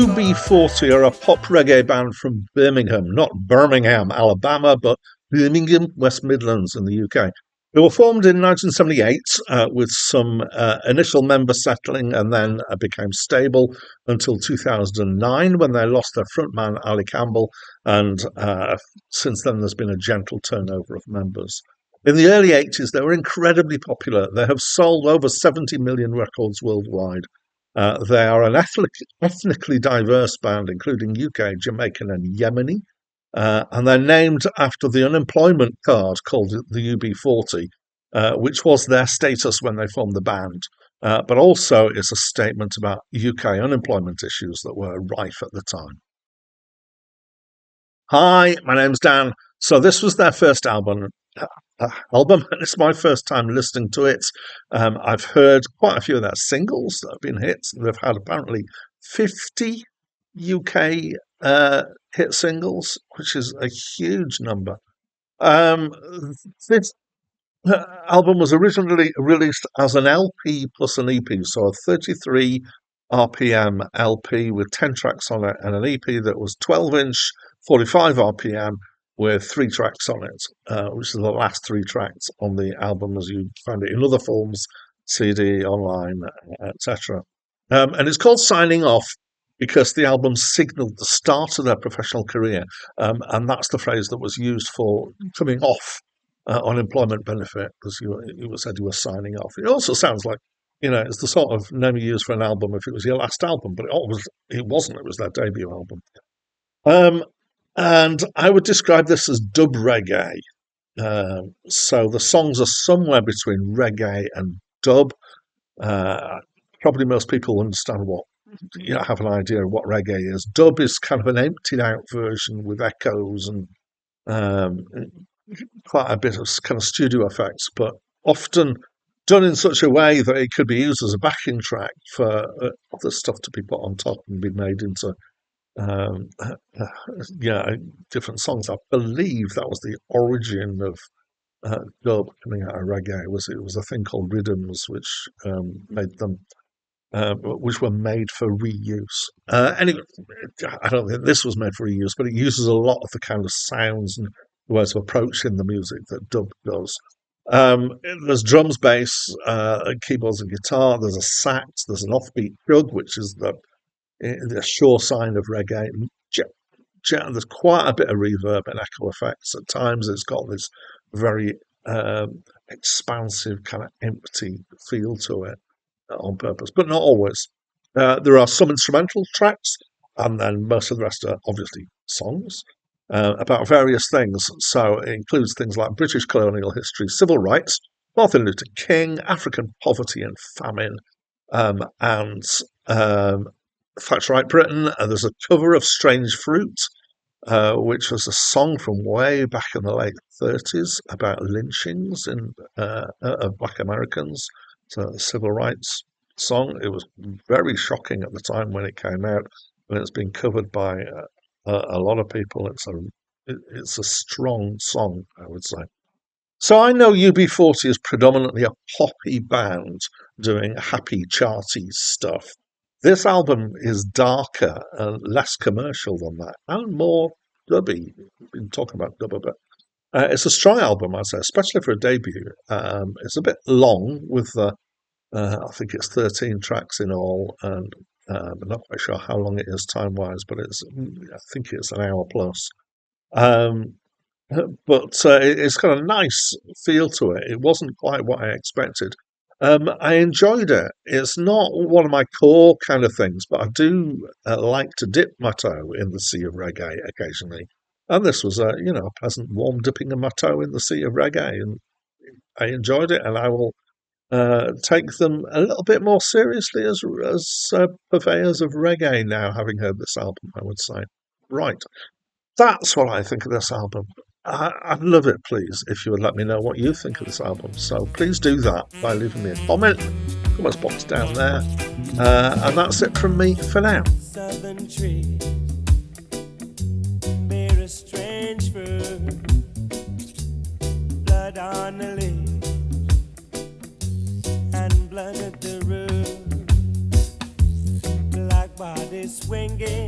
UB40 are a pop reggae band from Birmingham, not Birmingham, Alabama, but Birmingham, West Midlands in the UK. They were formed in 1978 with some initial members settling and then became stable until 2009 when they lost their frontman Ali Campbell, and since then there's been a gentle turnover of members. In the early 80s, they were incredibly popular. They have sold over 70 million records worldwide. They are an ethnically diverse band, including UK, Jamaican, and Yemeni. And they're named after the unemployment card called the UB40, which was their status when they formed the band. But also it's a statement about UK unemployment issues that were rife at the time. Hi, my name's Dan. So this was their first album, and it's my first time listening to it. I've heard quite a few of their singles that have been hits. They've had apparently 50 UK hit singles, which is a huge number. This album was originally released as an LP plus an EP, so a 33 RPM LP with 10 tracks on it, and an EP that was 12-inch, 45 RPM with 3 tracks on it, which are the last 3 tracks on the album as you find it in other forms, CD, online, etc. And it's called Signing Off because the album signalled the start of their professional career, and that's the phrase that was used for coming off unemployment benefit, because you said you were signing off. It also sounds like, it's the sort of name you use for an album if it was your last album, but it wasn't. It was their debut album. And I would describe this as dub reggae. So the songs are somewhere between reggae and dub. Probably most people understand have an idea of what reggae is. Dub is kind of an emptied out version with echoes and quite a bit of kind of studio effects, but often done in such a way that it could be used as a backing track for other stuff to be put on top and be made into different songs. I believe that was the origin of dub coming out of reggae. It was a thing called rhythms, which made them, which were made for reuse. Anyway, I don't think this was made for reuse, but it uses a lot of the kind of sounds and ways of approaching the music that dub does. There's drums, bass, keyboards, and guitar. There's a sax. There's an offbeat jug, which is the sure sign of reggae. There's quite a bit of reverb and echo effects. At times it's got this very expansive kind of empty feel to it on purpose, but not always. There are some instrumental tracks, and then most of the rest are obviously songs about various things. So it includes things like British colonial history, civil rights, Martin Luther King, African poverty and famine, and That's Right Britain. There's a cover of Strange Fruit, which was a song from way back in the late 30s about lynchings of Black Americans. So a civil rights song. It was very shocking at the time when it came out, and it's been covered by a lot of people. It's a strong song, I would say. So I know UB40 is predominantly a poppy band doing happy, charty stuff. This album is darker and less commercial than that, and more dubby. We've been talking about dub a bit. It's a strong album, I'd say, especially for a debut. It's a bit long with I think it's 13 tracks in all, and I'm not quite sure how long it is time-wise, but I think it's an hour plus. But it's got a nice feel to it. It wasn't quite what I expected. I enjoyed it. It's not one of my core kind of things, but I do like to dip my toe in the sea of reggae occasionally. And this was a pleasant warm dipping of my toe in the sea of reggae, and I enjoyed it. And I will take them a little bit more seriously as purveyors of reggae now, having heard this album, I would say. Right. That's what I think of this album. I'd love it, please, if you would let me know what you think of this album. So please do that by leaving me a comment. Comments box down there. And that's it from me for now. Southern tree, bear a strange fruit, blood on the leaf, and blood at the root, black bodies swinging.